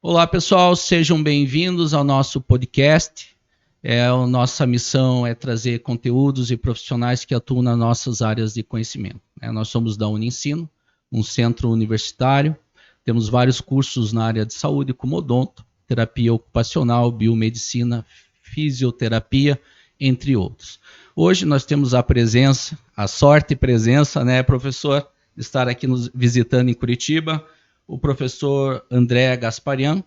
Olá, pessoal, sejam bem-vindos ao nosso podcast. A nossa missão é trazer conteúdos e profissionais que atuam nas nossas áreas de conhecimento. Nós somos da Uniensino, um centro universitário, temos vários cursos na área de saúde, como odonto, terapia ocupacional, biomedicina, fisioterapia, entre outros. Hoje nós temos a sorte e presença, professor, de estar aqui nos visitando em Curitiba, o professor André Gasparian,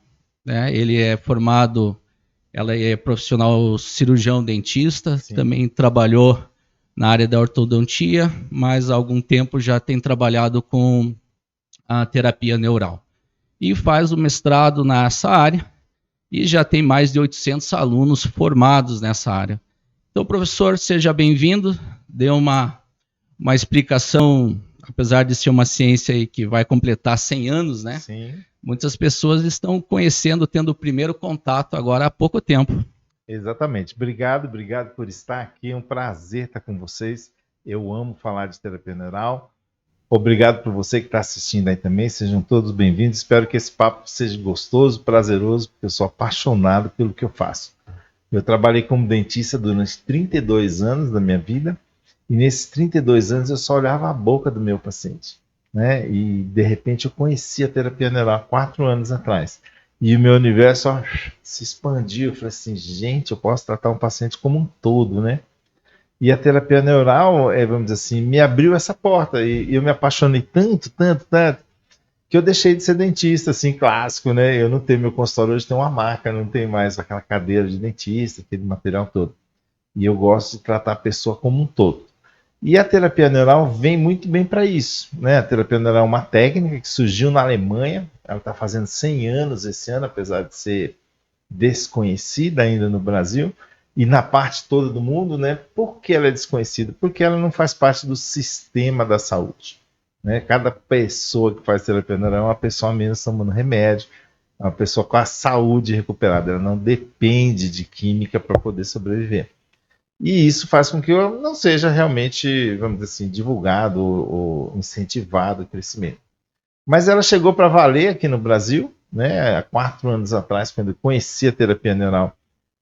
ele é formado, ela é profissional cirurgião dentista, Sim. Também trabalhou na área da ortodontia, mas há algum tempo já tem trabalhado com a terapia neural. E faz o mestrado nessa área e já tem mais de 800 alunos formados nessa área. Então, professor, seja bem-vindo, dê uma explicação, apesar de ser uma ciência que vai completar 100 anos, né? Sim. Muitas pessoas estão conhecendo, tendo o primeiro contato agora há pouco tempo. Exatamente. Obrigado por estar aqui. É um prazer estar com vocês. Eu amo falar de terapia neural. Obrigado por você que está assistindo aí também. Sejam todos bem-vindos. Espero que esse papo seja gostoso, prazeroso, porque eu sou apaixonado pelo que eu faço. Eu trabalhei como dentista durante 32 anos da minha vida e nesses 32 anos eu só olhava a boca do meu paciente. Né? E de repente eu conheci a terapia neural há 4 anos atrás. E o meu universo se expandiu. Eu falei assim, gente, eu posso tratar um paciente como um todo, né? E a terapia neural, vamos dizer assim, me abriu essa porta. E eu me apaixonei tanto, que eu deixei de ser dentista, assim, clássico, né? Eu não tenho meu consultório hoje, tem uma maca, não tem mais aquela cadeira de dentista, aquele material todo. E eu gosto de tratar a pessoa como um todo. E a terapia neural vem muito bem para isso, né? A terapia neural é uma técnica que surgiu na Alemanha, ela está fazendo 100 anos esse ano, apesar de ser desconhecida ainda no Brasil, e na parte toda do mundo, né? Por que ela é desconhecida? Porque ela não faz parte do sistema da saúde. Né? Cada pessoa que faz terapia neural é uma pessoa menos tomando remédio, é uma pessoa com a saúde recuperada, ela não depende de química para poder sobreviver. E isso faz com que eu não seja realmente, vamos dizer assim, divulgado ou incentivado o crescimento. Mas ela chegou para valer aqui no Brasil, né? Há 4 anos atrás, quando eu conheci a terapia neural,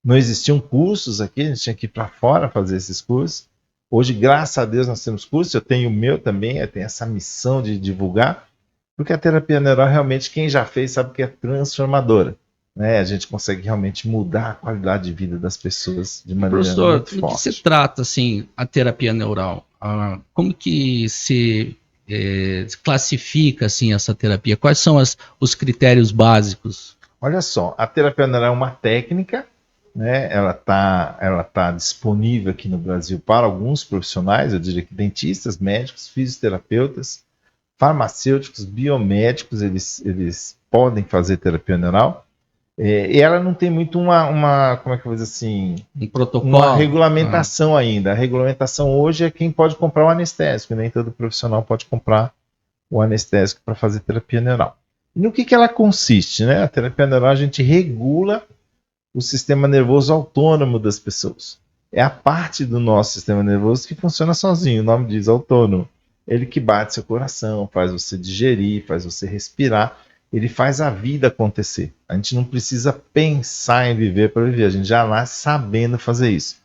não existiam cursos aqui, a gente tinha que ir para fora fazer esses cursos. Hoje, graças a Deus, nós temos cursos, eu tenho o meu também, eu tenho essa missão de divulgar, porque a terapia neural realmente, quem já fez sabe que é transformadora. Né? A gente consegue realmente mudar a qualidade de vida das pessoas de maneira muito forte. Professor, do que se trata, assim, a terapia neural? Como que se classifica, assim, essa terapia? Quais são os critérios básicos? Olha só, a terapia neural é uma técnica, né? Ela tá disponível aqui no Brasil para alguns profissionais, eu diria que dentistas, médicos, fisioterapeutas, farmacêuticos, biomédicos, eles podem fazer terapia neural. E ela não tem muito como é que eu vou dizer assim, um protocolo, uma regulamentação ainda. A regulamentação hoje é quem pode comprar o anestésico, nem todo profissional pode comprar o anestésico para fazer terapia neural. E no que ela consiste? Né? A terapia neural a gente regula o sistema nervoso autônomo das pessoas. É a parte do nosso sistema nervoso que funciona sozinho, o nome diz autônomo. Ele que bate seu coração, faz você digerir, faz você respirar, ele faz a vida acontecer. A gente não precisa pensar em viver para viver, a gente já nasce sabendo fazer isso.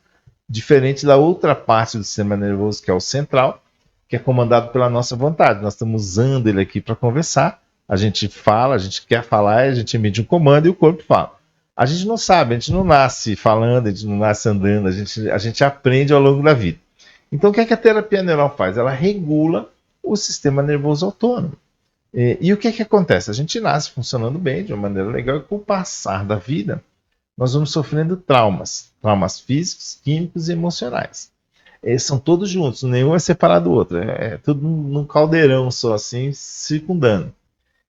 Diferente da outra parte do sistema nervoso, que é o central, que é comandado pela nossa vontade. Nós estamos usando ele aqui para conversar, a gente fala, a gente quer falar, a gente emite um comando e o corpo fala. A gente não sabe, a gente não nasce falando, a gente não nasce andando, a gente aprende ao longo da vida. Então, o que a terapia neural faz? Ela regula o sistema nervoso autônomo. E o que acontece? A gente nasce funcionando bem, de uma maneira legal, e com o passar da vida, nós vamos sofrendo traumas físicos, químicos e emocionais. São todos juntos, nenhum é separado do outro, é tudo num caldeirão só, assim, circundando.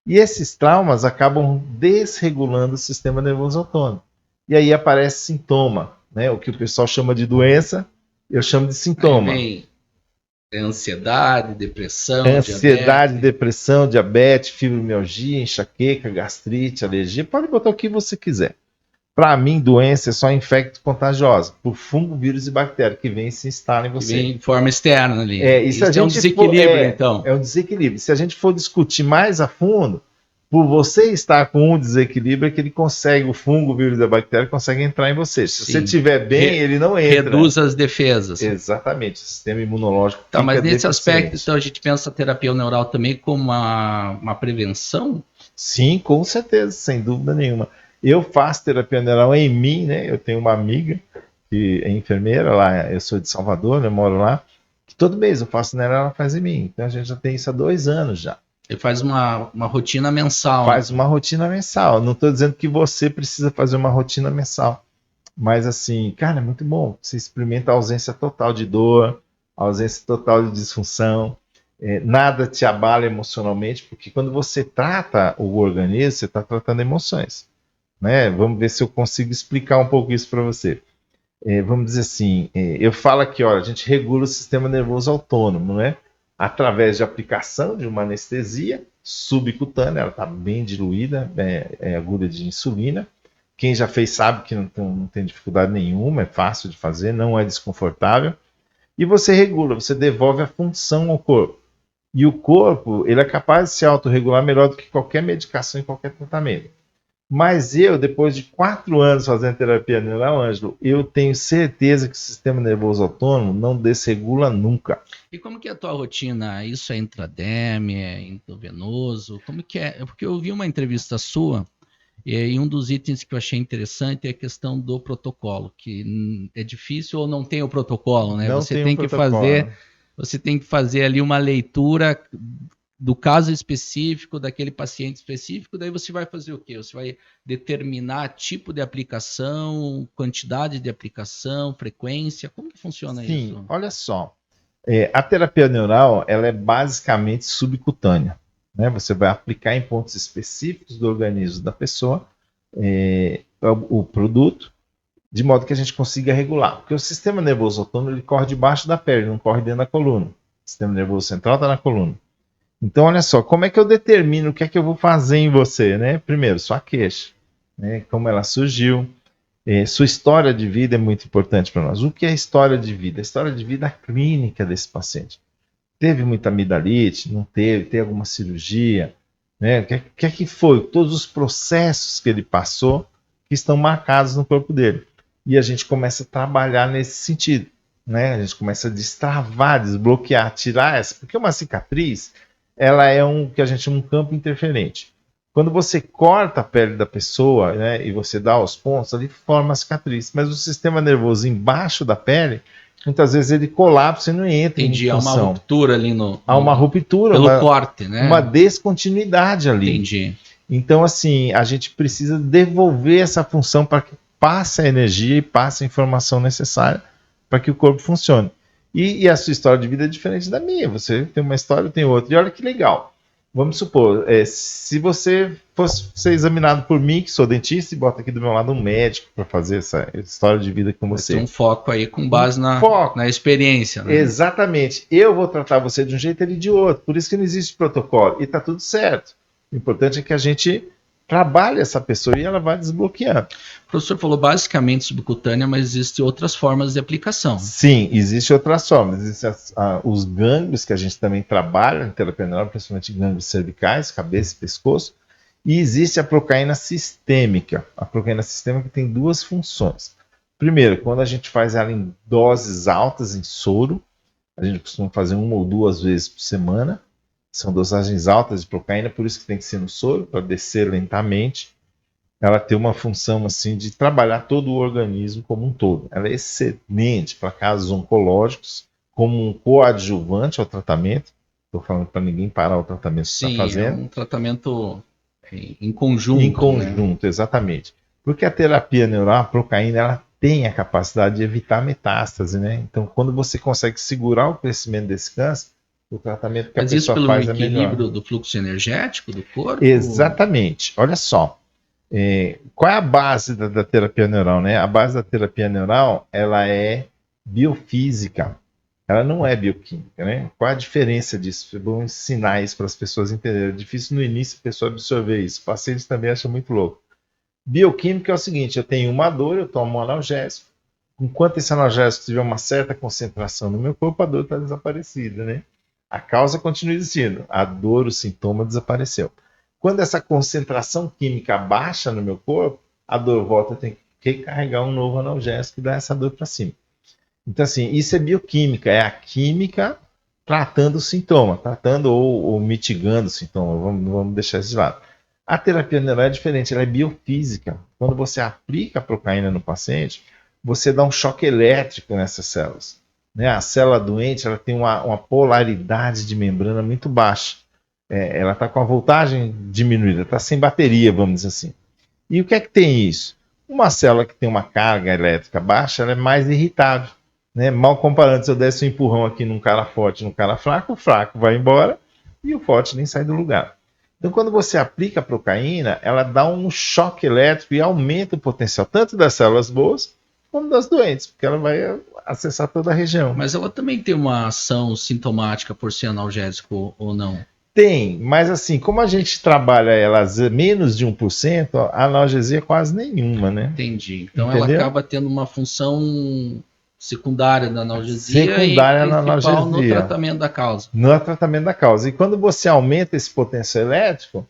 E esses traumas acabam desregulando o sistema nervoso autônomo. E aí aparece sintoma, né? O que o pessoal chama de doença, eu chamo de sintoma. Aí vem ansiedade, depressão, depressão, diabetes, fibromialgia, enxaqueca, gastrite, alergia. Pode botar o que você quiser. Para mim, doença é só infecto contagiosa, por fungo, vírus e bactéria, que vem e se instala em você. Vem de forma externa ali. Isso é um desequilíbrio, então. É um desequilíbrio. Se a gente for discutir mais a fundo, por você estar com um desequilíbrio, é que ele consegue, o fungo, o vírus e a bactéria consegue entrar em você. Se você estiver bem, ele não entra. Reduz as defesas. Exatamente, o sistema imunológico tá, fica mas nesse deficiente. aspecto, então, a gente pensa a terapia neural também como uma prevenção? Sim, com certeza, sem dúvida nenhuma. Eu faço terapia neural em mim, né? Eu tenho uma amiga que é enfermeira lá, eu sou de Salvador, né? Eu moro lá, que todo mês eu faço nela, ela faz em mim. Então a gente já tem isso há 2 anos já. Ele faz uma rotina mensal. Faz uma rotina mensal. Não estou dizendo que você precisa fazer uma rotina mensal. Mas assim, cara, é muito bom. Você experimenta a ausência total de dor, a ausência total de disfunção. Nada te abala emocionalmente, porque quando você trata o organismo, você está tratando emoções. Né? Vamos ver se eu consigo explicar um pouco isso para você. Vamos dizer assim, eu falo aqui, olha, a gente regula o sistema nervoso autônomo, né? Através de aplicação de uma anestesia subcutânea, ela está bem diluída, é agulha de insulina. Quem já fez sabe que não tem dificuldade nenhuma, é fácil de fazer, não é desconfortável. E você regula, você devolve a função ao corpo. E o corpo, ele é capaz de se autorregular melhor do que qualquer medicação e qualquer tratamento. Mas depois de 4 anos fazendo terapia neural, Ângelo, eu tenho certeza que o sistema nervoso autônomo não desregula nunca. E como que é a tua rotina? Isso é intrademe, é endovenoso? Como que é? Porque eu vi uma entrevista sua e um dos itens que eu achei interessante é a questão do protocolo, que é difícil ou não tem o protocolo, né? Não Você tem que fazer ali uma leitura do caso específico, daquele paciente específico, daí você vai fazer o quê? Você vai determinar tipo de aplicação, quantidade de aplicação, frequência, como que funciona isso? Sim, olha só, a terapia neural, ela é basicamente subcutânea, né? Você vai aplicar em pontos específicos do organismo da pessoa o produto, de modo que a gente consiga regular, porque o sistema nervoso autônomo, ele corre debaixo da pele, não corre dentro da coluna, o sistema nervoso central está na coluna. Então, olha só, como é que eu determino o que é que eu vou fazer em você, né? Primeiro, sua queixa, né? Como ela surgiu, sua história de vida é muito importante para nós. O que é história de vida? A história de vida clínica desse paciente. Teve muita amidalite? Não teve? Tem alguma cirurgia? Né? O que é que foi? Todos os processos que ele passou que estão marcados no corpo dele. E a gente começa a trabalhar nesse sentido, né? A gente começa a destravar, desbloquear, tirar essa, porque uma cicatriz, ela é que a gente chama um campo interferente. Quando você corta a pele da pessoa, né, e você dá os pontos, ali forma a cicatriz. Mas o sistema nervoso embaixo da pele, muitas vezes ele colapsa e não entra em função. Há uma ruptura ali Há uma ruptura, pelo corte, né? Uma descontinuidade ali. Entendi. Então, assim, a gente precisa devolver essa função para que passe a energia e passe a informação necessária para que o corpo funcione. E a sua história de vida é diferente da minha. Você tem uma história, eu tenho outra. E olha que legal. Vamos supor, se você fosse ser examinado por mim, que sou dentista, e bota aqui do meu lado um médico para fazer essa história de vida com você. Tem um foco aí com base na experiência. Né? Exatamente. Eu vou tratar você de um jeito, ele de outro. Por isso que não existe protocolo. E está tudo certo. O importante é que a gente trabalhe essa pessoa e ela vai desbloqueando. O professor falou basicamente subcutânea, mas existem outras formas de aplicação. Sim, existem outras formas. Existem os gânglios que a gente também trabalha em terapia neural, principalmente gânglios cervicais, cabeça e pescoço. E existe a procaína sistêmica. A procaína sistêmica tem 2 funções. Primeiro, quando a gente faz ela em doses altas, em soro, a gente costuma fazer 1 ou 2 vezes por semana. São dosagens altas de procaína, por isso que tem que ser no soro, para descer lentamente. Ela tem uma função assim de trabalhar todo o organismo como um todo. Ela é excelente para casos oncológicos, como um coadjuvante ao tratamento. Estou falando para ninguém parar o tratamento que está fazendo. É um tratamento em conjunto. Em conjunto, né? Exatamente. Porque a terapia neural, a procaína, ela tem a capacidade de evitar metástase, né? Então, quando você consegue segurar o crescimento desse câncer, o tratamento que a pessoa faz é melhor. Mas isso pelo equilíbrio do fluxo energético do corpo? Exatamente. Olha só. Qual é a base da terapia neural, né? A base da terapia neural, ela é biofísica. Ela não é bioquímica, né? Qual a diferença disso? É bom ensinar isso para as pessoas entenderem. É difícil no início a pessoa absorver isso. O paciente também acha muito louco. Bioquímica é o seguinte, eu tenho uma dor, eu tomo um analgésico. Enquanto esse analgésico tiver uma certa concentração no meu corpo, a dor está desaparecida, né? A causa continua existindo. A dor, o sintoma desapareceu. Quando essa concentração química baixa no meu corpo, a dor volta, eu tenho que recarregar um novo analgésico e dar essa dor para cima. Então, assim, isso é bioquímica, é a química tratando o sintoma, tratando ou mitigando o sintoma, vamos deixar isso de lado. A terapia neural é diferente, ela é biofísica. Quando você aplica a procaína no paciente, você dá um choque elétrico nessas células. Né? A célula doente ela tem uma polaridade de membrana muito baixa. Ela está com a voltagem diminuída, está sem bateria, vamos dizer assim. E o que é que tem isso? Uma célula que tem uma carga elétrica baixa, ela é mais irritável. Né? Mal comparando, se eu desse um empurrão aqui num cara forte e num cara fraco, o fraco vai embora e o forte nem sai do lugar. Então, quando você aplica a procaína, ela dá um choque elétrico e aumenta o potencial tanto das células boas como das doentes, porque ela vai acessar toda a região. Mas ela também tem uma ação sintomática por ser analgésico ou não? Tem, mas assim, como a gente trabalha elas menos de 1%, a analgesia é quase nenhuma, né? Entendi. Então Entendeu? ela acaba tendo uma função secundária da analgesia secundária e na principal analgesia. no tratamento da causa. No tratamento da causa. E quando você aumenta esse potencial elétrico,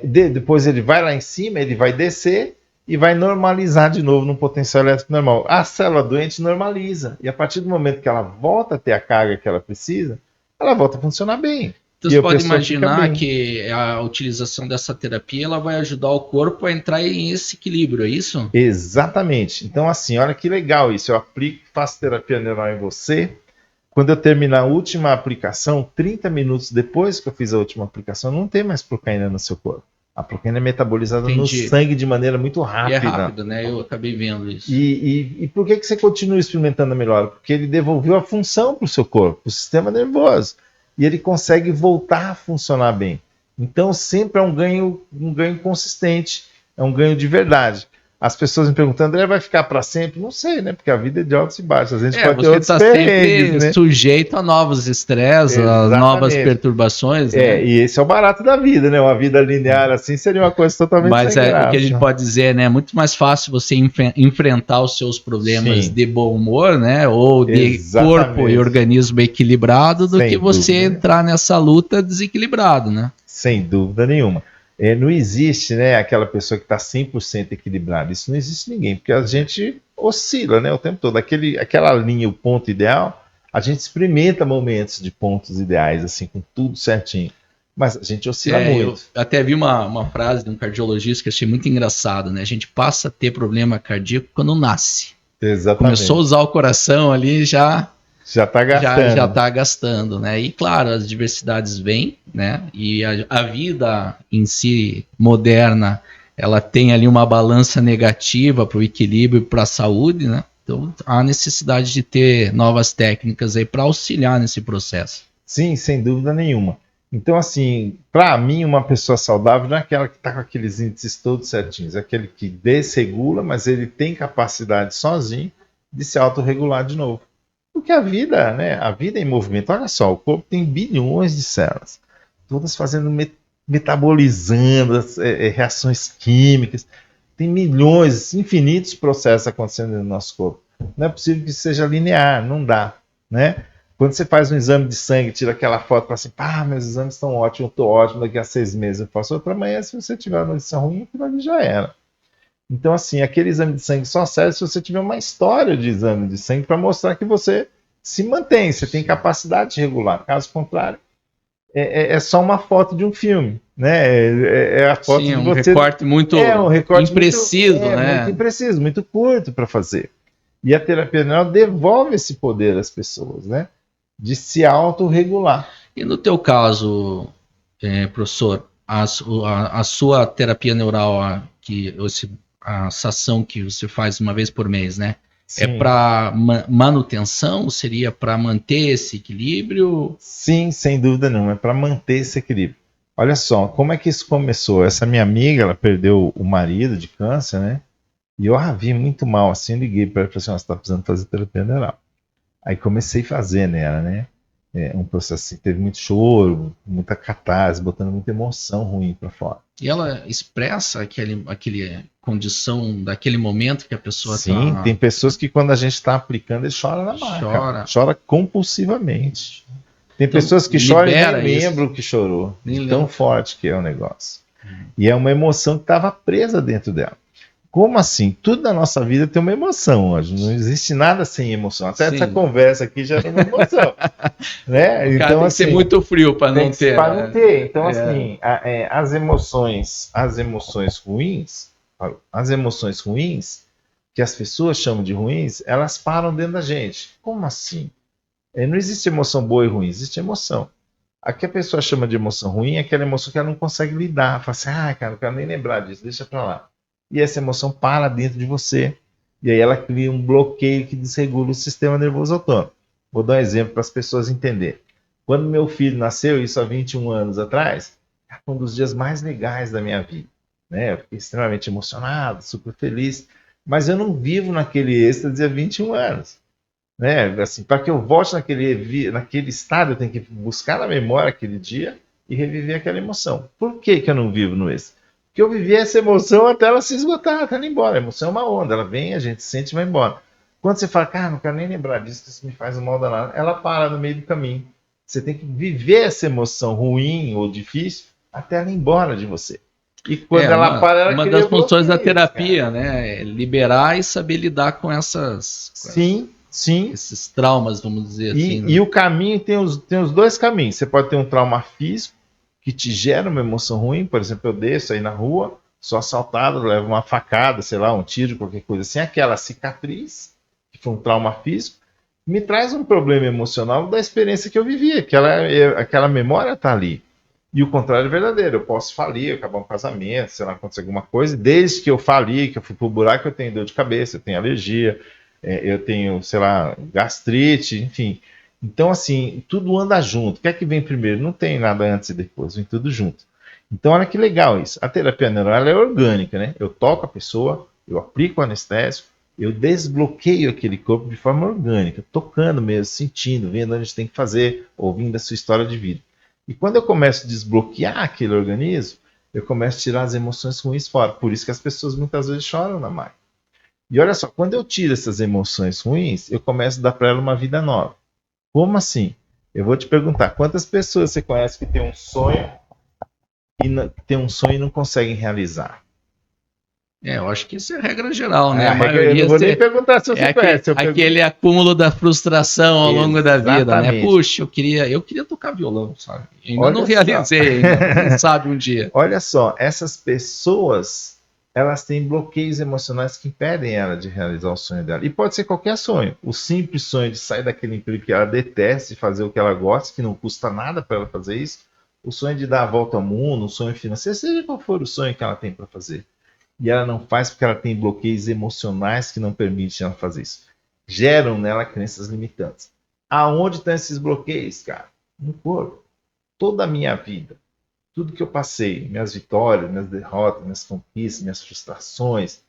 depois ele vai lá em cima, ele vai descer e vai normalizar de novo no potencial elétrico normal. A célula doente normaliza. E a partir do momento que ela volta a ter a carga que ela precisa, ela volta a funcionar bem. Então você pode imaginar que a utilização dessa terapia ela vai ajudar o corpo a entrar em esse equilíbrio, é isso? Exatamente. Então, assim, olha que legal isso. Eu aplico, faço terapia neural em você. Quando eu terminar a última aplicação, 30 minutos depois que eu fiz a última aplicação, não tem mais procaína no seu corpo. A procaína é metabolizada no sangue de maneira muito rápida. E é rápido, né? Eu acabei vendo isso. E por que você continua experimentando a melhora? Porque ele devolveu a função para o seu corpo, o sistema nervoso. E ele consegue voltar a funcionar bem. Então sempre é um ganho consistente, é um ganho de verdade. As pessoas me perguntam, André, vai ficar para sempre? Não sei, né? Porque a vida é de altos e baixos. A gente pode ter outros perrengues, sempre sujeito a novos estresses, a novas perturbações. Né? E esse é o barato da vida, né? Uma vida linear assim seria uma coisa totalmente Mas o que a gente pode dizer, né? É muito mais fácil você enfrentar os seus problemas de bom humor, né? Ou de corpo e organismo equilibrado do que você entrar nessa luta desequilibrado, né? Sem dúvida nenhuma. Não existe, né, aquela pessoa que está 100% equilibrada. Isso não existe ninguém, porque a gente oscila, né, o tempo todo. Aquela linha, o ponto ideal, a gente experimenta momentos de pontos ideais, assim, com tudo certinho. Mas a gente oscila muito. Eu até vi uma frase de um cardiologista que eu achei muito engraçado, né? A gente passa a ter problema cardíaco quando nasce. Exatamente. Começou a usar o coração ali, já está gastando. Já está gastando, né? E claro, as diversidades vêm, né? E a vida em si, moderna, ela tem ali uma balança negativa para o equilíbrio e para a saúde, né? Então há necessidade de ter novas técnicas aí para auxiliar nesse processo. Sim, sem dúvida nenhuma. Então, assim, para mim, uma pessoa saudável não é aquela que está com aqueles índices todos certinhos, é aquele que desregula, mas ele tem capacidade sozinho de se autorregular de novo. Porque a vida, né? A vida é em movimento. Olha só, o corpo tem bilhões de células, todas fazendo metabolizando reações químicas. Tem milhões, infinitos processos acontecendo no nosso corpo. Não é possível que seja linear, não dá, né? Quando você faz um exame de sangue, tira aquela foto e fala assim, meus exames estão ótimos, eu estou ótimo, daqui a 6 meses eu faço outra amanhã, se você tiver uma notícia ruim, aquilo ali já era. Então, assim, aquele exame de sangue só serve se você tiver uma história de exame de sangue para mostrar que você se mantém, você tem capacidade regular. Caso contrário, é só uma foto de um filme, né? É a foto de você. Recorte muito impreciso, né? Muito impreciso, muito curto para fazer. E a terapia neural devolve esse poder às pessoas, né? De se autorregular. E no teu caso, professor, a sua terapia neural, a sessão que você faz uma vez por mês, né? Sim. É para manutenção? Seria para manter esse equilíbrio? Sim, sem dúvida não. É para manter esse equilíbrio. Olha só, como é que isso começou? Essa minha amiga, ela perdeu o marido de câncer, né? E eu a vi muito mal, assim, eu liguei para ela e falei assim, você está precisando fazer terapia neural. Aí comecei a fazer nela, né? Um processo assim, teve muito choro, muita catarse, botando muita emoção ruim para fora. E ela expressa aquele condição daquele momento que a pessoa está... Sim, tem pessoas que quando a gente está aplicando, ele chora na maca. Chora compulsivamente. Tem pessoas que choram e nem lembram que chorou. Tão forte que é o negócio. E é uma emoção que estava presa dentro dela. Como assim? Tudo na nossa vida tem uma emoção, Anjo. Não existe nada sem emoção. Até essa conversa aqui já era uma emoção. Né? O cara então, tem assim, que ser muito frio para não ter. Para não ter. Então, assim, as emoções ruins, que as pessoas chamam de ruins, elas param dentro da gente. Como assim? Não existe emoção boa e ruim, existe emoção. A que a pessoa chama de emoção ruim é aquela emoção que ela não consegue lidar. Fala assim, cara, não quero nem lembrar disso, deixa pra lá. E essa emoção para dentro de você. E aí ela cria um bloqueio que desregula o sistema nervoso autônomo. Vou dar um exemplo para as pessoas entenderem. Quando meu filho nasceu, isso há 21 anos atrás, foi um dos dias mais legais da minha vida. Né? Eu fiquei extremamente emocionado, super feliz. Mas eu não vivo naquele êxtase há 21 anos. Né? Assim, para que eu volte naquele estado, eu tenho que buscar na memória aquele dia e reviver aquela emoção. Por que eu não vivo no êxtase? Porque eu vivi essa emoção até ela se esgotar, até ela ir embora. A emoção é uma onda, ela vem, a gente sente e vai embora. Quando você fala, cara, não quero nem lembrar disso, que isso me faz um mal danado, ela para no meio do caminho. Você tem que viver essa emoção ruim ou difícil até ela ir embora de você. E quando ela para, ela uma cria das funções da bloqueios, terapia, cara. né? É liberar e saber lidar com Sim. esses traumas, vamos dizer assim. Né? E o caminho tem os dois caminhos. Você pode ter um trauma físico que te gera uma emoção ruim. Por exemplo, eu desço aí na rua, sou assaltado, levo uma facada, sei lá, um tiro, qualquer coisa assim. Aquela cicatriz, que foi um trauma físico, me traz um problema emocional da experiência que eu vivi. Aquela memória está ali. E o contrário é verdadeiro. Eu posso falir, acabar um casamento, sei lá, acontecer alguma coisa. Desde que eu fali, que eu fui pro buraco, eu tenho dor de cabeça, eu tenho alergia, eu tenho, sei lá, gastrite, enfim. Então, assim, tudo anda junto. O que é que vem primeiro? Não tem nada antes e depois, vem tudo junto. Então, olha que legal isso. A terapia neural é orgânica, né? Eu toco a pessoa, eu aplico o anestésico, eu desbloqueio aquele corpo de forma orgânica, tocando mesmo, sentindo, vendo onde a gente tem que fazer, ouvindo a sua história de vida. E quando eu começo a desbloquear aquele organismo, eu começo a tirar as emoções ruins fora. Por isso que as pessoas muitas vezes choram na máquina. E olha só, quando eu tiro essas emoções ruins, eu começo a dar para ela uma vida nova. Como assim? Eu vou te perguntar, quantas pessoas você conhece que tem um sonho e não conseguem realizar? Eu acho que isso é regra geral, né? A maioria eu não vou nem perguntar se você conhece. Aquele acúmulo da frustração ao longo da vida, né? Puxa, eu queria tocar violão, sabe? Ainda não realizei, quem sabe um dia. Olha só, essas pessoas, elas têm bloqueios emocionais que impedem ela de realizar o sonho dela. E pode ser qualquer sonho. O simples sonho de sair daquele emprego que ela detesta e fazer o que ela gosta, que não custa nada para ela fazer isso. O sonho de dar a volta ao mundo, o sonho financeiro, seja qual for o sonho que ela tem para fazer. E ela não faz porque ela tem bloqueios emocionais que não permitem ela fazer isso. Geram nela crenças limitantes. Aonde estão esses bloqueios, cara? No corpo. Toda a minha vida. Tudo que eu passei, minhas vitórias, minhas derrotas, minhas conquistas, minhas frustrações,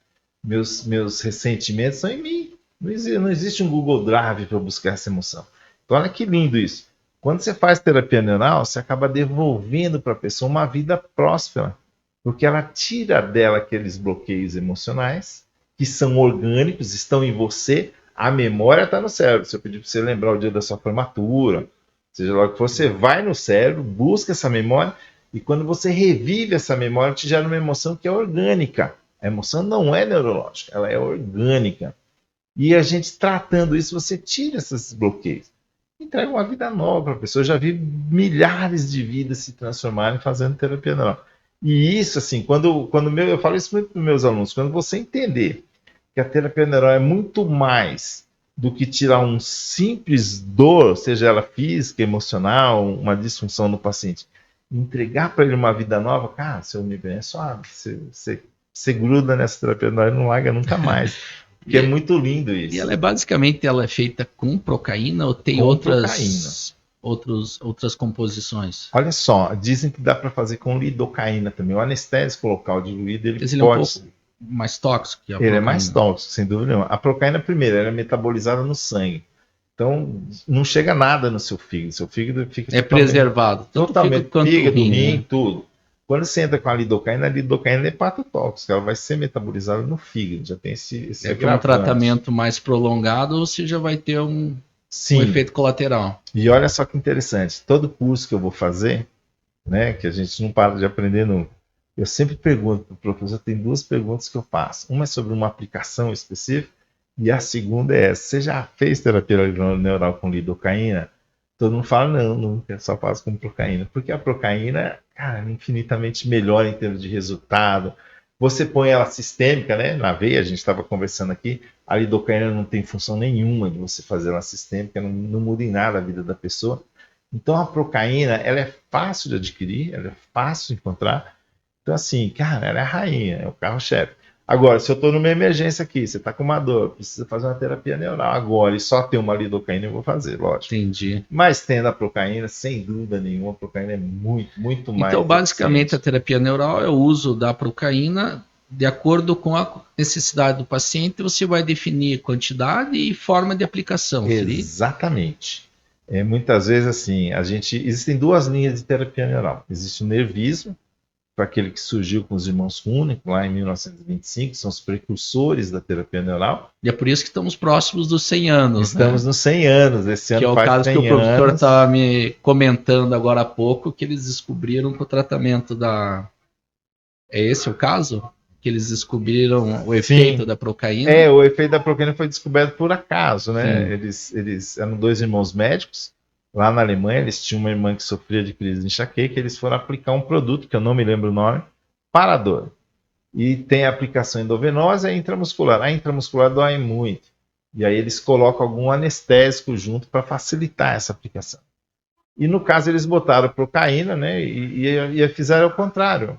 meus ressentimentos são em mim. Não existe um Google Drive para buscar essa emoção. Então, olha que lindo isso. Quando você faz terapia neural, você acaba devolvendo para a pessoa uma vida próspera. Porque ela tira dela aqueles bloqueios emocionais, que são orgânicos, estão em você. A memória está no cérebro. Se eu pedir para você lembrar o dia da sua formatura, seja lá o que for, você vai no cérebro, busca essa memória, e quando você revive essa memória, te gera uma emoção que é orgânica. A emoção não é neurológica, ela é orgânica. E a gente tratando isso, você tira esses bloqueios. Entrega uma vida nova para a pessoa. Eu já vi milhares de vidas se transformarem fazendo terapia neural. E isso, assim, eu falo isso muito para os meus alunos, quando você entender que a terapia neural é muito mais do que tirar um simples dor, seja ela física, emocional, uma disfunção no paciente, entregar para ele uma vida nova, cara, seu nível é suave. Você gruda nessa terapia neural e não larga nunca mais. Porque é muito lindo isso. E ela é feita com procaína ou tem outras composições? Olha só, dizem que dá para fazer com lidocaína também. O anestésico local diluído, ele pode... é um pouco mais tóxico que a procaína. Ele é mais tóxico, sem dúvida nenhuma. A procaína, primeiro, ela é metabolizada no sangue. Então, não chega nada no seu fígado. Seu fígado fica preservado. Totalmente. Fígado, rim, tudo. Quando você entra com a lidocaína é hepatotóxica. Ela vai ser metabolizada no fígado. Já tem esse um tratamento mais prolongado, você já vai ter um efeito colateral. E olha só que interessante. Todo curso que eu vou fazer, né, que a gente não para de aprender nunca, Eu sempre pergunto para o professor, tem duas perguntas que eu faço. Uma é sobre uma aplicação específica e a segunda é essa. Você já fez terapia neural com lidocaína? Todo mundo fala, não, nunca, só faço com procaína. Porque a procaína, cara, é infinitamente melhor em termos de resultado. Você põe ela sistêmica, né? Na veia, a gente estava conversando aqui, a lidocaína não tem função nenhuma de você fazer ela sistêmica, não muda em nada a vida da pessoa. Então a procaína, ela é fácil de adquirir, ela é fácil de encontrar. Então, assim, cara, ela é a rainha, é o carro-chefe. Agora, se eu estou numa emergência aqui, você está com uma dor, precisa fazer uma terapia neural agora e só tem uma lidocaína, eu vou fazer, lógico. Entendi. Mas tendo a procaína, sem dúvida nenhuma, a procaína é muito, muito mais Então, basicamente, eficiente. a terapia neural é o uso da procaína de acordo com a necessidade do paciente, você vai definir quantidade e forma de aplicação. Exatamente. Muitas vezes, assim, existem duas linhas de terapia neural. Existe o nervismo, para aquele que surgiu com os irmãos Kuhn, lá em 1925, são os precursores da terapia neural. E é por isso que estamos próximos dos 100 anos. Estamos nos 100 anos, esse ano que é o faz caso 100 que o professor anos. estava me comentando agora há pouco, que eles descobriram que o tratamento da... É esse o caso? Que eles descobriram o efeito da procaína? O efeito da procaína foi descoberto por acaso, né? Eles eram dois irmãos médicos, lá na Alemanha, eles tinham uma irmã que sofria de crise de enxaqueca, eles foram aplicar um produto, que eu não me lembro o nome, para a dor. E tem a aplicação endovenosa e intramuscular. A intramuscular dói muito. E aí eles colocam algum anestésico junto para facilitar essa aplicação. E no caso eles botaram procaína, né? E fizeram o contrário.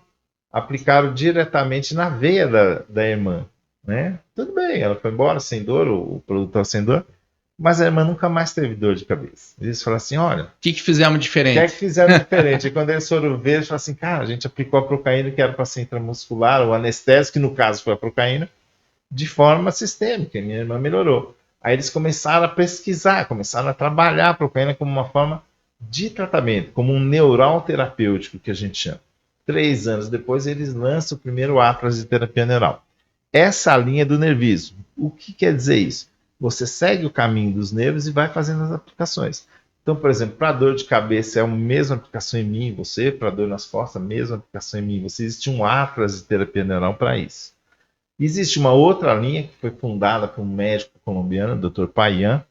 Aplicaram diretamente na veia da irmã, né? Tudo bem, ela foi embora sem dor, o produto estava sem dor, mas a irmã nunca mais teve dor de cabeça. Eles falaram assim, olha... O que fizemos diferente? O que fizeram diferente? E quando eles foram ver, eles falaram assim, cara, a gente aplicou a procaína, que era para ser intramuscular, o anestésico, que no caso foi a procaína, de forma sistêmica, e minha irmã melhorou. Aí eles começaram a pesquisar, começaram a trabalhar a procaína como uma forma de tratamento, como um neural terapêutico, que a gente chama. 3 anos depois, eles lançam o primeiro atlas de terapia neural. Essa linha do nervismo. O que quer dizer isso? Você segue o caminho dos nervos e vai fazendo as aplicações. Então, por exemplo, para dor de cabeça é a mesma aplicação em mim, você, para dor nas costas, a mesma aplicação em mim. Você existe um atlas de terapia neural para isso. Existe uma outra linha que foi fundada por um médico colombiano, o Dr. Payan,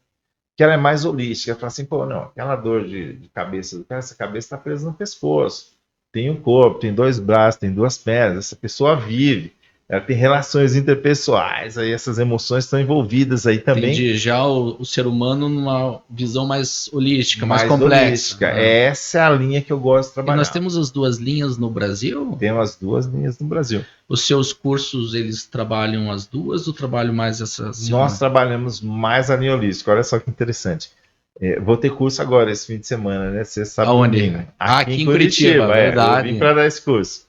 que ela é mais holística. Ela fala assim, pô, não, aquela dor de cabeça do cara, essa cabeça está presa no pescoço. Tem um corpo, tem 2 braços, tem 2 pernas, essa pessoa vive, ela tem relações interpessoais, aí essas emoções estão envolvidas aí também. Entendi, já o ser humano numa visão mais holística, mais complexa. Holística. Essa é a linha que eu gosto de trabalhar. E nós temos as duas linhas no Brasil? Temos as 2 linhas no Brasil. Os seus cursos, eles trabalham as duas ou trabalham mais essas? Nós trabalhamos mais a linha holística, olha só que interessante. Vou ter curso agora esse fim de semana, né? Você sabe aonde? Aqui em Curitiba, verdade. Eu vim para dar esse curso.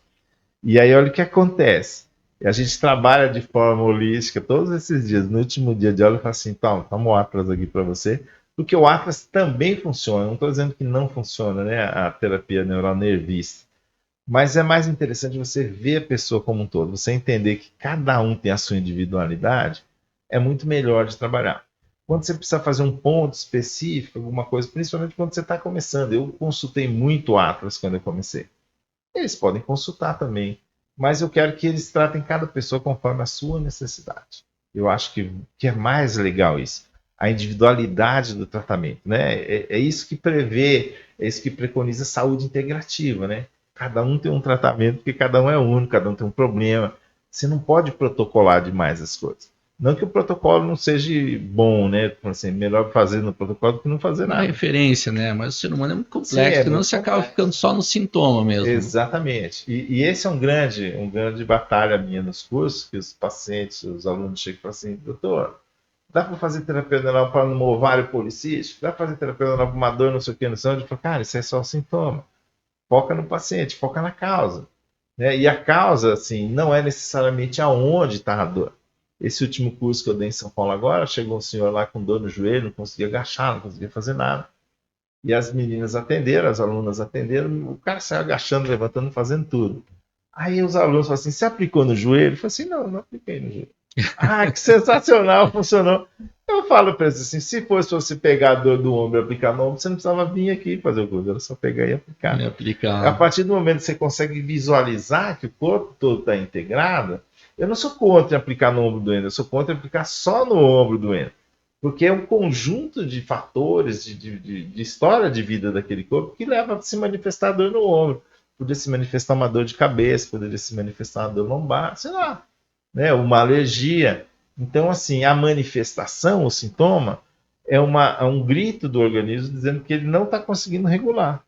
E aí, olha o que acontece. A gente trabalha de forma holística todos esses dias. No último dia de aula, eu falo assim, toma o Atlas aqui para você. Porque o Atlas também funciona. Não estou dizendo que não funciona, né? A terapia neural nervista. Mas é mais interessante você ver a pessoa como um todo. Você entender que cada um tem a sua individualidade. É muito melhor de trabalhar. Quando você precisa fazer um ponto específico, alguma coisa, principalmente quando você está começando. Eu consultei muito o Atlas quando eu comecei. Eles podem consultar também, mas eu quero que eles tratem cada pessoa conforme a sua necessidade. Eu acho que é mais legal isso. A individualidade do tratamento, né? É isso que prevê, é isso que preconiza a saúde integrativa, né? Cada um tem um tratamento, porque cada um é único, cada um tem um problema. Você não pode protocolar demais as coisas. Não que o protocolo não seja bom, né? Assim, melhor fazer no protocolo do que não fazer nada. Uma referência, né? Mas o ser humano é muito complexo, senão você acaba ficando só no sintoma mesmo. Exatamente. E esse é um grande batalha minha nos cursos, que os pacientes, os alunos chegam e falam assim, doutor, dá para fazer terapia neural para um ovário policístico? Dá para fazer terapia neural para uma dor, não sei o que, não sei onde? Eu falo, cara, isso é só sintoma. Foca no paciente, foca na causa. Né? E a causa, assim, não é necessariamente aonde está a dor. Esse último curso que eu dei em São Paulo agora, chegou um senhor lá com dor no joelho, não conseguia agachar, não conseguia fazer nada. E as meninas atenderam, as alunas atenderam, o cara saiu agachando, levantando, fazendo tudo. Aí os alunos falaram assim, você aplicou no joelho? Eu falei assim, não apliquei no joelho. Ah, que sensacional, funcionou. Eu falo para eles assim, se fosse você pegar a dor do ombro e aplicar no ombro, você não precisava vir aqui fazer o curso, era só pegar e aplicar. E A aplicar. partir do momento que você consegue visualizar que o corpo todo está integrado, eu não sou contra aplicar no ombro doendo, eu sou contra aplicar só no ombro doendo. Porque é um conjunto de fatores, de história de vida daquele corpo que leva a se manifestar dor no ombro. Poderia se manifestar uma dor de cabeça, poderia se manifestar uma dor lombar, sei lá, né? Uma alergia. Então, assim, a manifestação, o sintoma, é um grito do organismo dizendo que ele não está conseguindo regular.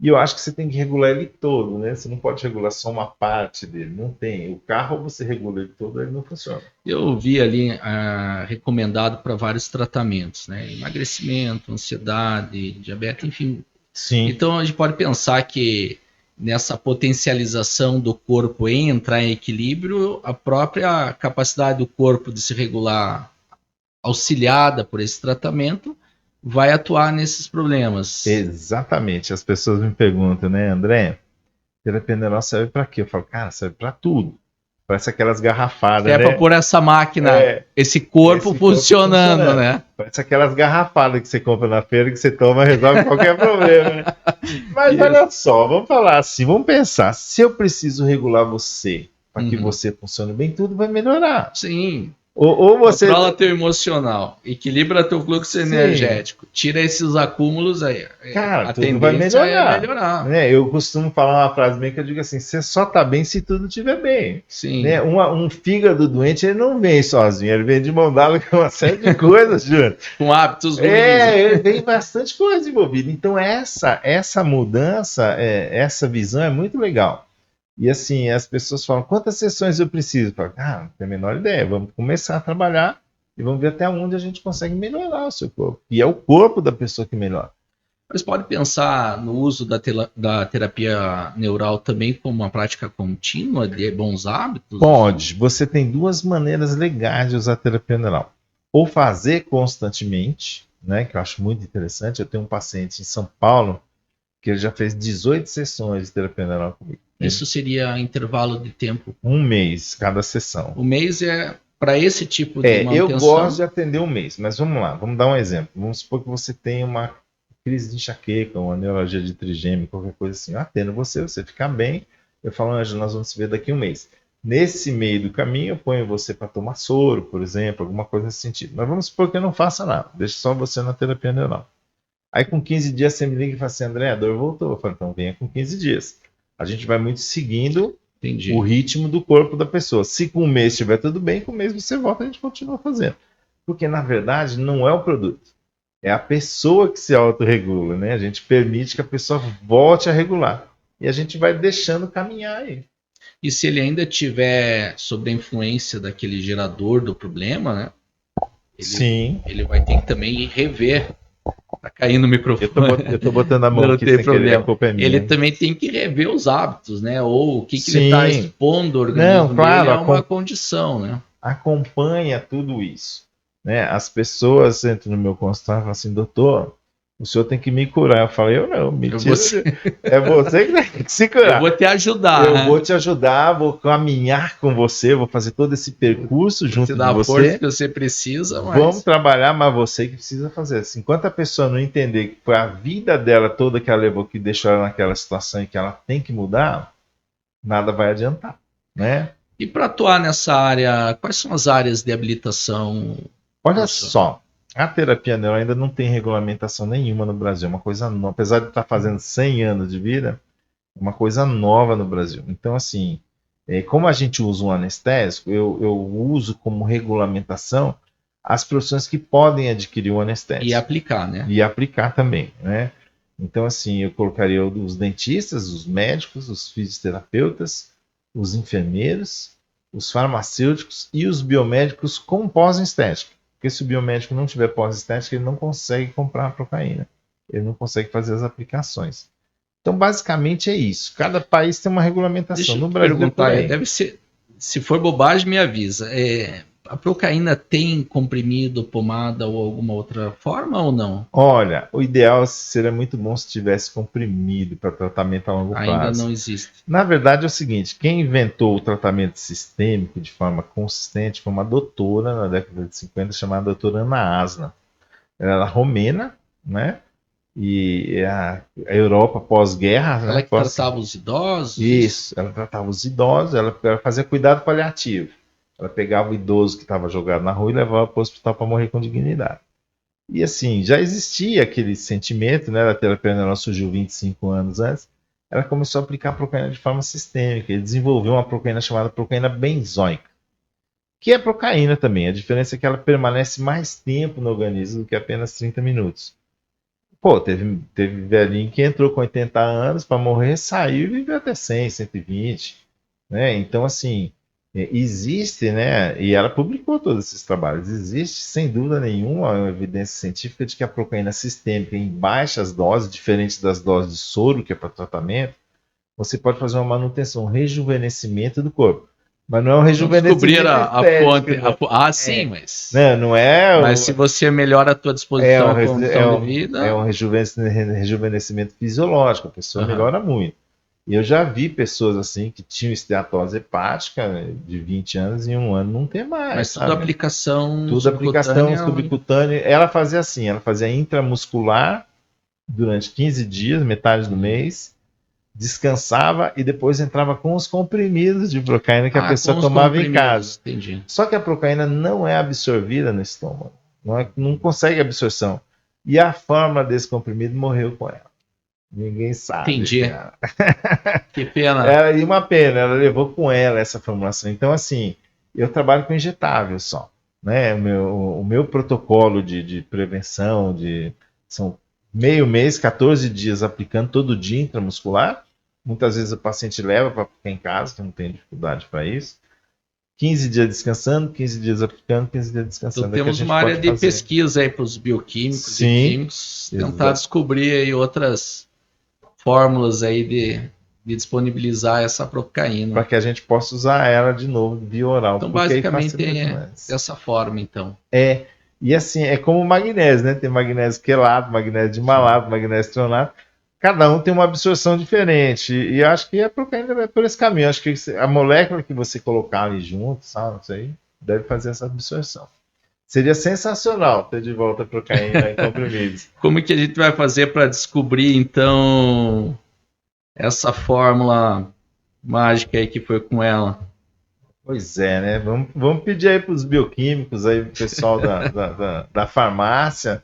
E eu acho que você tem que regular ele todo, né? Você não pode regular só uma parte dele. Não tem. O carro, você regula ele todo, ele não funciona. Eu vi ali recomendado para vários tratamentos, né? Emagrecimento, ansiedade, diabetes, enfim. Sim. Então a gente pode pensar que nessa potencialização do corpo em entrar em equilíbrio, a própria capacidade do corpo de se regular, auxiliada por esse tratamento, vai atuar nesses problemas. Exatamente. As pessoas me perguntam, né, André, terapia neural serve para quê? Eu falo, cara, serve para tudo. Parece aquelas Se garrafadas, é para né? pôr essa máquina, esse corpo Esse corpo funcionando, né? Parece aquelas garrafadas que você compra na feira que você toma e resolve qualquer problema, né? Mas Isso. olha só, vamos falar assim, vamos pensar, se eu preciso regular você para que você funcione bem, tudo vai melhorar. Sim. Ou você. Controla teu emocional, equilibra teu fluxo Sim. energético, tira esses acúmulos aí. Cara, A tudo vai tendência é melhorar. melhorar. Né? Eu costumo falar uma frase bem que eu digo assim: você só tá bem se tudo estiver bem. Sim. Né? Um fígado doente, ele não vem sozinho, ele vem de mão dada com uma série de coisas, Júnior. Com hábitos ruins. Ele vem bastante coisa envolvida. Então, essa mudança, essa visão é muito legal. E assim, as pessoas falam: quantas sessões eu preciso? Eu falo, não tenho a menor ideia, vamos começar a trabalhar e vamos ver até onde a gente consegue melhorar o seu corpo. E é o corpo da pessoa que melhora. Mas pode pensar no uso da terapia neural também como uma prática contínua de bons hábitos? Pode. Você tem duas maneiras legais de usar a terapia neural. Ou fazer constantemente, né, que eu acho muito interessante. Eu tenho um paciente em São Paulo que ele já fez 18 sessões de terapia neural comigo. Isso seria intervalo de tempo? Um mês cada sessão. O mês é para esse tipo de manutenção? Eu gosto de atender um mês, mas vamos lá, vamos dar um exemplo. Vamos supor que você tem uma crise de enxaqueca, uma neuralgia de trigêmeo, qualquer coisa assim. Eu atendo você ficar bem. Eu falo, Ângelo, nós vamos se ver daqui a um mês. Nesse meio do caminho, eu ponho você para tomar soro, por exemplo, alguma coisa nesse sentido. Mas vamos supor que eu não faça nada, deixe só você na terapia neural. Aí com 15 dias você me liga e fala assim, André, a dor voltou. Eu falo, então venha com 15 dias. A gente vai muito seguindo o ritmo do corpo da pessoa. Se com um mês estiver tudo bem, com um mês você volta e a gente continua fazendo. Porque na verdade não é o produto. É a pessoa que se autorregula, né? A gente permite que a pessoa volte a regular. E a gente vai deixando caminhar aí. E se ele ainda tiver sob a influência daquele gerador do problema, né? Sim. Ele vai ter que também rever. Tá caindo o microfone. Eu tô botando a mão não aqui tem sem problema. querer, a culpa é minha. Ele também tem que rever os hábitos, né? Ou o que ele está expondo ao organismo claro, dele é uma condição, né? Acompanha tudo isso. Né? As pessoas entram no meu consultório e falam assim, doutor, o senhor tem que me curar. Eu falei, eu não, mentira. É você que tem que se curar. Eu vou te ajudar. Eu vou te ajudar, vou caminhar com você, vou fazer todo esse percurso junto de você. A força que você precisa. Mas... Vamos trabalhar, mas você que precisa fazer. Assim, enquanto a pessoa não entender que foi a vida dela toda que ela levou, que deixou ela naquela situação e que ela tem que mudar, nada vai adiantar, né? E para atuar nessa área, quais são as áreas de habilitação? Olha só, a terapia neural ainda não tem regulamentação nenhuma no Brasil. Uma coisa nova, apesar de estar fazendo 100 anos de vida, é uma coisa nova no Brasil. Então, assim, como a gente usa um anestésico, eu uso como regulamentação as profissões que podem adquirir o anestésico. E aplicar, né? E aplicar também, né? Então, assim, eu colocaria os dentistas, os médicos, os fisioterapeutas, os enfermeiros, os farmacêuticos e os biomédicos com pós-estética. Porque se o biomédico não tiver pós-estética, ele não consegue comprar a procaína. Ele não consegue fazer as aplicações. Então, basicamente, é isso. Cada país tem uma regulamentação. Deixa no eu Brasil, perguntar, deve ser, se for bobagem, me avisa. A procaína tem comprimido, pomada ou alguma outra forma ou não? Olha, o ideal seria muito bom se tivesse comprimido para tratamento a longo Ainda prazo. não existe. Na verdade é o seguinte, quem inventou o tratamento sistêmico de forma consistente foi uma doutora na década de 50 chamada doutora Ana Asna. Ela era romena, né? E a Europa pós-guerra, Ela né? que tratava os idosos? Isso, ela tratava os idosos, ela fazia cuidado paliativo. Ela pegava o idoso que estava jogado na rua e levava para o hospital para morrer com dignidade. E assim, já existia aquele sentimento, né? A terapia neural surgiu 25 anos antes. Ela começou a aplicar a procaína de forma sistêmica e desenvolveu uma procaína chamada procaína benzoica, que é procaína também. A diferença é que ela permanece mais tempo no organismo do que apenas 30 minutos. Pô, teve velhinho que entrou com 80 anos para morrer, saiu e viveu até 100, 120, né? Então, assim, existe, né? E ela publicou todos esses trabalhos. Existe, sem dúvida nenhuma, uma evidência científica de que a procaína sistêmica em baixas doses, diferente das doses de soro, que é para tratamento, você pode fazer uma manutenção, um rejuvenescimento do corpo. Mas não é um Não descobrir rejuvenescimento a estético, fonte. né? Sim, mas. Não é Mas se você melhora a tua disposição, a condição de é vida. um rejuvenescimento fisiológico, a pessoa melhora muito. E eu já vi pessoas assim que tinham esteatose hepática, né, de 20 anos e em um ano não tem mais. Mas tudo sabe? aplicação Tudo aplicação subcutânea. subcutânea. Ela fazia assim, ela fazia intramuscular durante 15 dias, metade do mês, descansava e depois entrava com os comprimidos de procaína que a pessoa tomava em casa. Entendi. Só que a procaína não é absorvida no estômago, não consegue absorção. E a fórmula desse comprimido morreu com ela. Ninguém sabe. Entendi. Cara. Que pena. E uma pena, ela levou com ela essa formulação. Então, assim, eu trabalho com injetável só. Né? O meu protocolo de prevenção são meio mês, 14 dias aplicando todo dia intramuscular. Muitas vezes o paciente leva para ficar em casa, que não tem dificuldade para isso. 15 dias descansando, 15 dias aplicando, 15 dias descansando. Então temos uma área de pesquisa aí para os bioquímicos e químicos, tentar descobrir aí outras fórmulas aí de disponibilizar essa procaína. Para que a gente possa usar ela de novo via oral. Então basicamente é dessa forma, então. E assim, é como o magnésio, né? Tem magnésio quelato, magnésio de malato, magnésio trionato. Cada um tem uma absorção diferente. E eu acho que a procaína é por esse caminho. Eu acho que a molécula que você colocar ali junto, sabe? Isso aí deve fazer essa absorção. Seria sensacional ter de volta a procaína em comprimidos. Como que a gente vai fazer para descobrir, então, essa fórmula mágica aí que foi com ela? Pois é, né? Vamos pedir aí para os bioquímicos, aí, o pessoal da farmácia,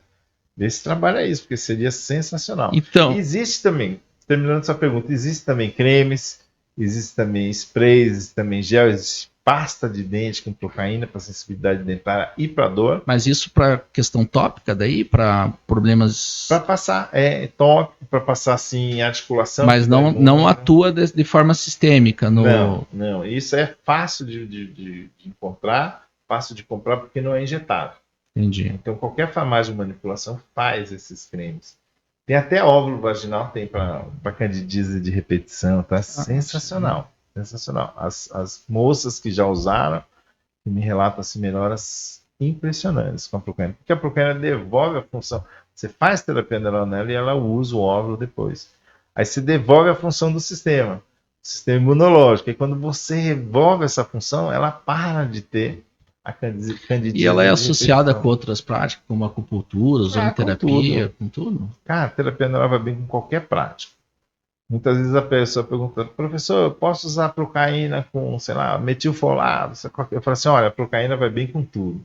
ver se trabalha isso, porque seria sensacional. Então, existe também, terminando sua pergunta, existe também cremes, existe também sprays, existe também gel, existe pasta de dente com procaína para sensibilidade dentária e para dor. Mas isso para questão tópica daí, para problemas... Para passar, tópico, para passar assim, articulação. Mas não atua de forma sistêmica. Não, isso é fácil de encontrar, fácil de comprar, porque não é injetável. Entendi. Então qualquer farmácia de manipulação faz esses cremes. Tem até óvulo vaginal, tem para candidíase de repetição, tá? Sensacional. Sensacional. As moças que já usaram, que me relatam assim, melhoras impressionantes com a procaína. Porque a procaína devolve a função. Você faz terapia neural nela e ela usa o óvulo depois. Aí você devolve a função do sistema imunológico. E quando você revolve essa função, ela para de ter a candidíase. E ela é associada com outras práticas, como acupuntura, ozonoterapia, com tudo? Cara, a terapia neural vai bem com qualquer prática. Muitas vezes a pessoa pergunta, professor, eu posso usar procaína com, sei lá, metilfolato? Eu falo assim, olha, a procaína vai bem com tudo.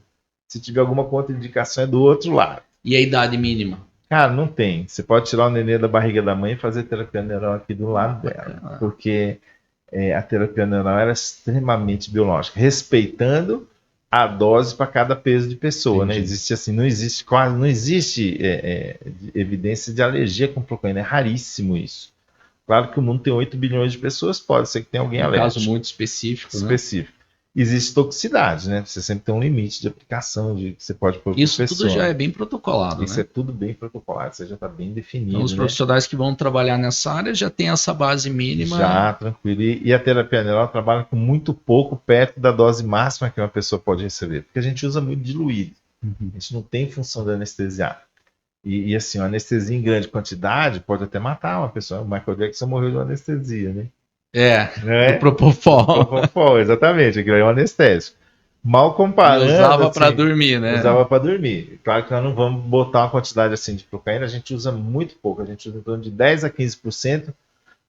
Se tiver alguma contraindicação é do outro lado. E a idade mínima? Cara, não tem. Você pode tirar o nenê da barriga da mãe e fazer terapia neural aqui do lado dela. Porque a terapia neural é extremamente biológica, respeitando a dose para cada peso de pessoa, né? Existe assim, não existe evidência de alergia com procaína, é raríssimo isso. Claro que o mundo tem 8 bilhões de pessoas, pode ser que tenha alguém alérgico. Um caso muito específico, específico. existe toxicidade, né? Você sempre tem um limite de aplicação que você pode pôr. Isso tudo já é bem protocolado, Isso né? é tudo bem protocolado, isso já está bem definido. Então, os profissionais que vão trabalhar nessa área já têm essa base mínima. Já, tranquilo. E a terapia neural trabalha com muito pouco perto da dose máxima que uma pessoa pode receber, porque a gente usa muito diluído. A gente não tem função de anestesiar. E assim, uma anestesia em grande quantidade pode até matar uma pessoa. O Michael Jackson morreu de uma anestesia, né? Do Propofol. Propofol, exatamente. Aquilo aí é um anestésico. Mal comparando. E usava para dormir, né? Usava para dormir. Claro que nós não vamos botar uma quantidade assim de procaína, a gente usa muito pouco. A gente usa em torno de 10 a 15%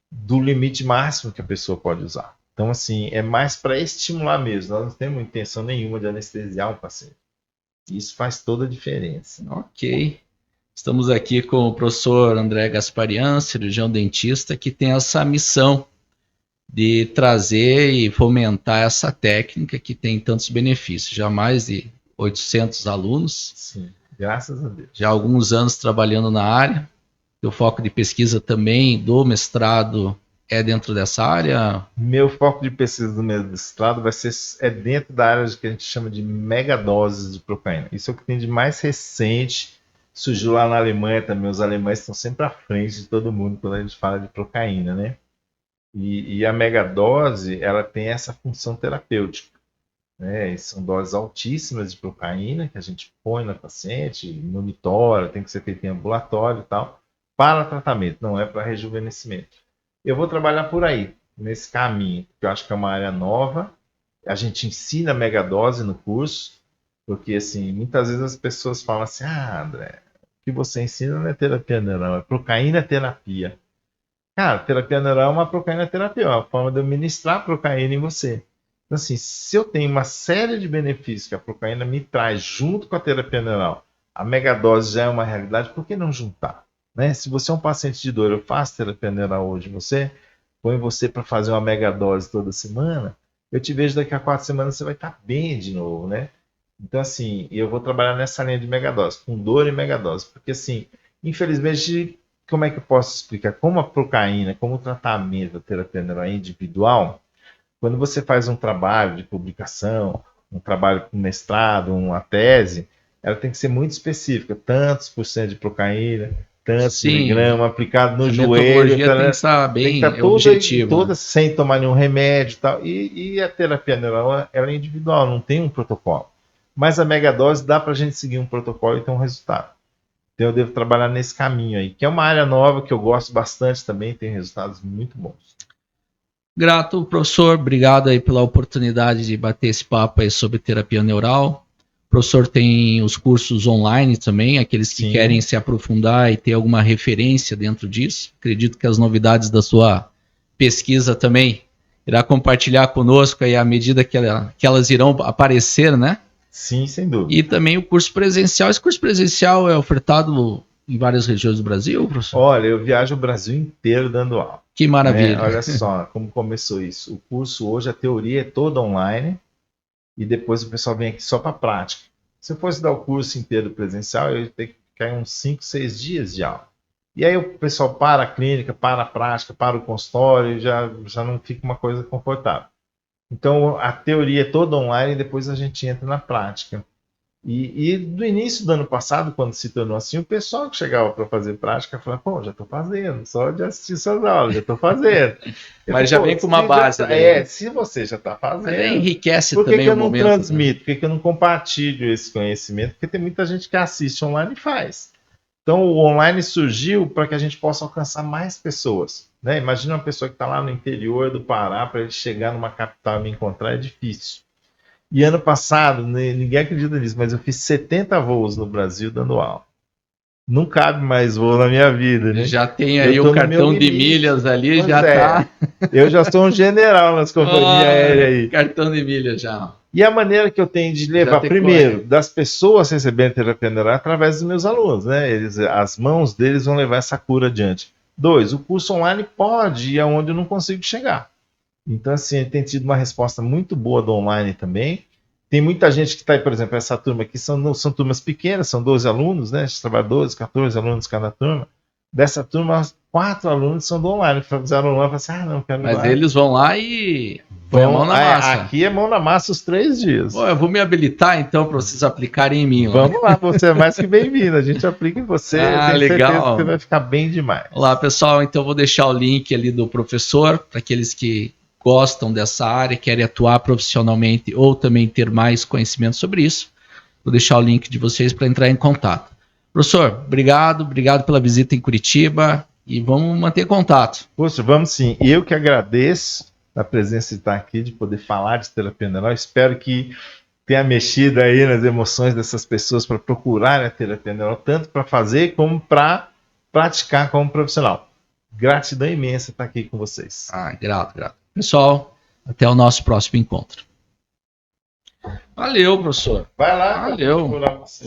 do limite máximo que a pessoa pode usar. Então, assim, é mais para estimular mesmo. Nós não temos intenção nenhuma de anestesiar um paciente. Isso faz toda a diferença. Ok. Estamos aqui com o professor André Gasparian, cirurgião dentista, que tem essa missão de trazer e fomentar essa técnica que tem tantos benefícios. Já mais de 800 alunos. Sim, graças a Deus. Já há alguns anos trabalhando na área. O foco de pesquisa também do mestrado é dentro dessa área? Meu foco de pesquisa do mestrado é dentro da área que a gente chama de megadoses de procaína. Isso é o que tem de mais recente. Surgiu lá na Alemanha também. Os alemães estão sempre à frente de todo mundo quando a gente fala de procaína, né? E a megadose, ela tem essa função terapêutica, né? E são doses altíssimas de procaína que a gente põe na paciente, monitora, tem que ser feito em ambulatório e tal, para tratamento, não é para rejuvenescimento. Eu vou trabalhar por aí, nesse caminho, que eu acho que é uma área nova. A gente ensina megadose no curso, porque assim, muitas vezes as pessoas falam assim: ah, André, o que você ensina não é terapia neural, é procaína terapia. Cara, terapia neural é uma procaína terapia, é uma forma de eu ministrar procaína em você. Então, assim, se eu tenho uma série de benefícios que a procaína me traz junto com a terapia neural, a megadose já é uma realidade, por que não juntar? Né? Se você é um paciente de dor, eu faço terapia neural hoje, põe você para fazer uma megadose toda semana, eu te vejo daqui a 4 semanas, você vai estar bem de novo, né? Então, assim, eu vou trabalhar nessa linha de megadose, com dor e megadose, porque, assim, infelizmente, como é que eu posso explicar? Como a procaína, como o tratamento da terapia neural é individual, quando você faz um trabalho de publicação, um trabalho com mestrado, uma tese, ela tem que ser muito específica, tantos por cento de procaína, tantos miligramas aplicado no joelho. Tem que estar bem objetiva. Toda sem tomar nenhum remédio e tal. E a terapia neural ela é individual, não tem um protocolo. Mas a megadose dá para a gente seguir um protocolo e ter um resultado. Então eu devo trabalhar nesse caminho aí, que é uma área nova que eu gosto bastante também, tem resultados muito bons. Grato, professor, obrigado aí pela oportunidade de bater esse papo aí sobre terapia neural. O professor tem os cursos online também, aqueles que querem se aprofundar e ter alguma referência dentro disso. Acredito que as novidades da sua pesquisa também irá compartilhar conosco aí à medida que elas irão aparecer, né? Sim, sem dúvida. E também o curso presencial. Esse curso presencial é ofertado em várias regiões do Brasil, professor? Olha, eu viajo o Brasil inteiro dando aula. Que maravilha. Olha só como começou isso. O curso hoje, a teoria é toda online e depois o pessoal vem aqui só para prática. Se eu fosse dar o curso inteiro presencial, eu ia ter que ficar uns 5, 6 dias de aula. E aí o pessoal para a clínica, para a prática, para o consultório, e já não fica uma coisa confortável. Então, a teoria é toda online e depois a gente entra na prática. E do início do ano passado, quando se tornou assim, o pessoal que chegava para fazer prática falava: pô, já estou fazendo, só de assistir suas aulas, já estou fazendo. Mas já vem com uma base. Se você já está fazendo, enriquece por que também que eu o não momento, transmito? Né? Por que eu não compartilho esse conhecimento? Porque tem muita gente que assiste online e faz. Então, o online surgiu para que a gente possa alcançar mais pessoas. Né? Imagina uma pessoa que está lá no interior do Pará, para ele chegar numa capital e me encontrar é difícil. E ano passado, ninguém acredita nisso, mas eu fiz 70 voos no Brasil dando aula. Não cabe mais voo na minha vida. Né? Já tem aí o cartão de milhas ali, pois já tá. Eu já sou um general nas companhias aéreas aí. Cartão de milhas já. E a maneira que eu tenho de levar, primeiro, das pessoas recebendo terapia neural através dos meus alunos, né? As mãos deles vão levar essa cura adiante. 2, o curso online pode ir aonde eu não consigo chegar. Então, assim, tem tido uma resposta muito boa do online também. Tem muita gente que está aí, por exemplo, essa turma aqui são turmas pequenas, são 12 alunos, né? A gente trabalha 12, 14 alunos cada turma. Dessa turma, 4 alunos são do online. Fizeram online e falaram assim: não, quero ir lá. Mas eles vão lá e Põe a mão na massa. Aqui é mão na massa os 3 dias. Pô, eu vou me habilitar então para vocês aplicarem em mim. Vamos lá, você é mais que bem-vindo. A gente aplica em você. Tenho legal. Certeza que você vai ficar bem demais. Olá, pessoal. Então eu vou deixar o link ali do professor para aqueles que gostam dessa área, querem atuar profissionalmente ou também ter mais conhecimento sobre isso. Vou deixar o link de vocês para entrar em contato. Professor, obrigado pela visita em Curitiba e vamos manter contato. Poxa, vamos sim. E eu que agradeço a presença de estar aqui, de poder falar de terapia neural. Espero que tenha mexido aí nas emoções dessas pessoas para procurarem a terapia neural, tanto para fazer como para praticar como profissional. Gratidão imensa estar aqui com vocês. Grato. Pessoal, até o nosso próximo encontro. Valeu, professor. Vai lá. Valeu. Vamos.